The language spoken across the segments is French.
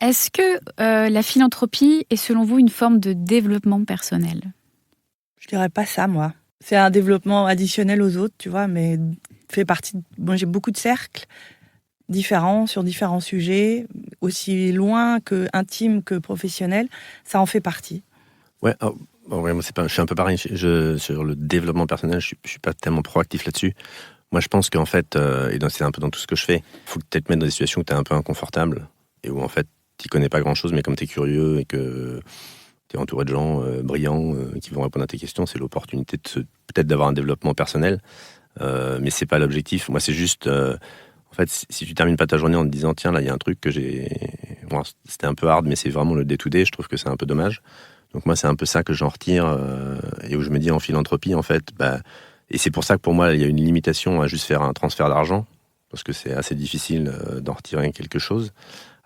Est-ce que la philanthropie est selon vous une forme de développement personnel? Je dirais pas ça, moi. C'est un développement additionnel aux autres, tu vois, mais fait partie. Moi, j'ai beaucoup de cercles différents sur différents sujets, aussi loin que intimes que professionnels. Ça en fait partie. Ouais, ouais, moi, je suis un peu pareil. Sur le développement personnel, je suis pas tellement proactif là-dessus. Moi, je pense qu'en fait, c'est un peu dans tout ce que je fais, il faut que tu te mettre dans des situations où tu es un peu inconfortable et où en fait, tu connais pas grand-chose, mais comme tu es curieux et que tu es entouré de gens brillants qui vont répondre à tes questions, c'est l'opportunité peut-être d'avoir un développement personnel, mais c'est pas l'objectif. Moi, c'est juste, en fait, si tu termines pas ta journée en te disant, tiens, là, il y a un truc que j'ai... Bon, c'était un peu hard, mais c'est vraiment le day-to-day, je trouve que c'est un peu dommage. Donc moi, c'est un peu ça que j'en retire et où je me dis en philanthropie, en fait, et c'est pour ça que pour moi, il y a une limitation à juste faire un transfert d'argent, parce que c'est assez difficile d'en retirer quelque chose.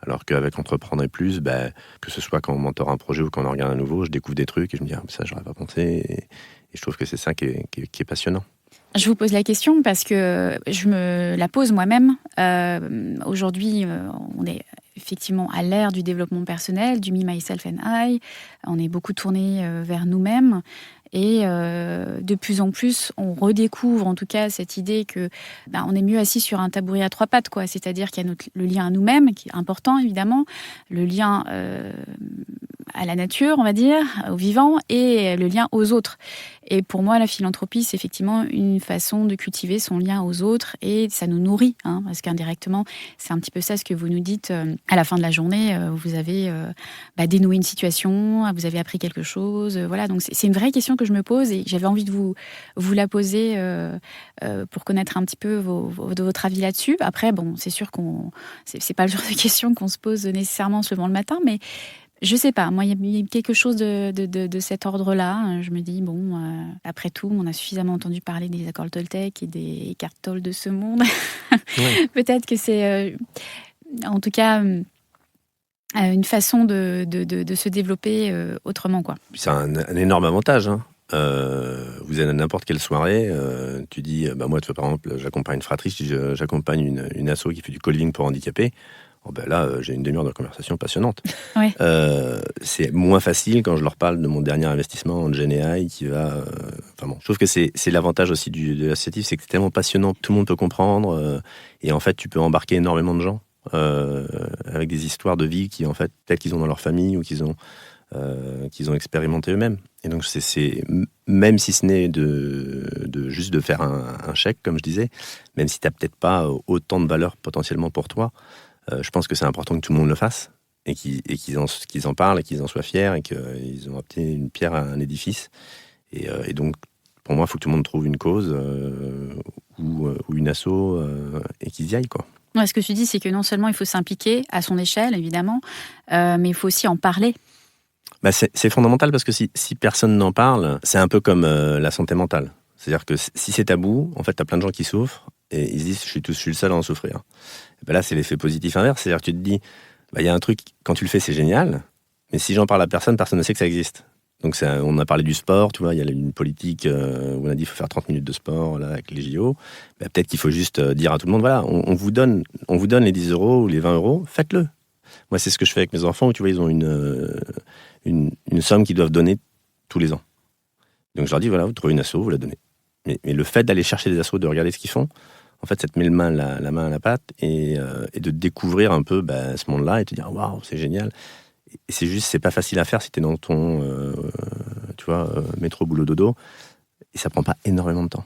Alors qu'avec Entreprendre et Plus, que ce soit quand on mentore un projet ou quand on en regarde un nouveau, je découvre des trucs et je me dis, ça, j'aurais pas pensé. Et je trouve que c'est ça qui est passionnant. Je vous pose la question parce que je me la pose moi-même. Aujourd'hui, on est effectivement à l'ère du développement personnel, du Me, Myself and I. On est beaucoup tourné vers nous-mêmes. Et de plus en plus, on redécouvre en tout cas cette idée que on est mieux assis sur un tabouret à trois pattes, quoi. C'est-à-dire qu'il y a le lien à nous-mêmes, qui est important évidemment, le lien à la nature, on va dire, au vivant, et le lien aux autres. Et pour moi, la philanthropie, c'est effectivement une façon de cultiver son lien aux autres et ça nous nourrit, parce qu'indirectement, c'est un petit peu ça ce que vous nous dites. À la fin de la journée, vous avez dénoué une situation, vous avez appris quelque chose. Voilà, donc c'est une vraie question que je me pose et j'avais envie de vous la poser pour connaître un petit peu votre avis là-dessus. Après, bon, c'est sûr c'est pas le genre de question qu'on se pose nécessairement en se levant le matin, mais je sais pas, moi, il y a quelque chose de cet ordre-là. Je me dis, après tout, on a suffisamment entendu parler des accords Toltec et des Eckhart Tolle de ce monde. Ouais. Peut-être que c'est, en tout cas, une façon de se développer autrement, quoi. C'est un énorme avantage, hein. Vous êtes à n'importe quelle soirée, tu dis, moi, tu vois, par exemple, j'accompagne une fratrie, j'accompagne une asso qui fait du co-living pour handicapés. Là, j'ai une demi-heure de conversation passionnante. Ouais. C'est moins facile quand je leur parle de mon dernier investissement en Gen AI qui va... je trouve que c'est l'avantage aussi de l'associatif, c'est que c'est tellement passionnant, tout le monde peut comprendre, et en fait, tu peux embarquer énormément de gens avec des histoires de vie qui, en fait, peut-être qu'ils ont dans leur famille ou qu'ils ont expérimenté eux-mêmes. Et donc, c'est même si ce n'est juste de faire un chèque, comme je disais, même si tu n'as peut-être pas autant de valeur potentiellement pour toi, je pense que c'est important que tout le monde le fasse et qu'ils en parlent et qu'ils en soient fiers et qu'ils ont apporté une pierre à un édifice. Et donc, pour moi, il faut que tout le monde trouve une cause ou une asso et qu'ils y aillent, quoi. Ouais, ce que tu dis, c'est que non seulement il faut s'impliquer à son échelle, évidemment, mais il faut aussi en parler. C'est fondamental parce que si personne n'en parle, c'est un peu comme la santé mentale. C'est-à-dire que si c'est tabou, en fait, tu as plein de gens qui souffrent et ils se disent je suis le seul à en souffrir. Là, c'est l'effet positif inverse. C'est-à-dire que tu te dis, il y a un truc, quand tu le fais, c'est génial, mais si j'en parle à personne, personne ne sait que ça existe. Donc, on a parlé du sport, tu vois, il y a une politique où on a dit qu'il faut faire 30 minutes de sport là, avec les JO. Peut-être qu'il faut juste dire à tout le monde, voilà, on vous donne les 10 euros ou les 20 euros, faites-le. Moi, c'est ce que je fais avec mes enfants, où tu vois, ils ont une somme qu'ils doivent donner tous les ans. Donc, je leur dis, voilà, vous trouvez une asso, vous la donnez. Mais le fait d'aller chercher des assos, de regarder ce qu'ils font, en fait, ça te met la main à la pâte et de découvrir un peu ce monde-là et te dire waouh, c'est génial. Et c'est pas facile à faire si t'es dans ton métro boulot dodo et ça prend pas énormément de temps.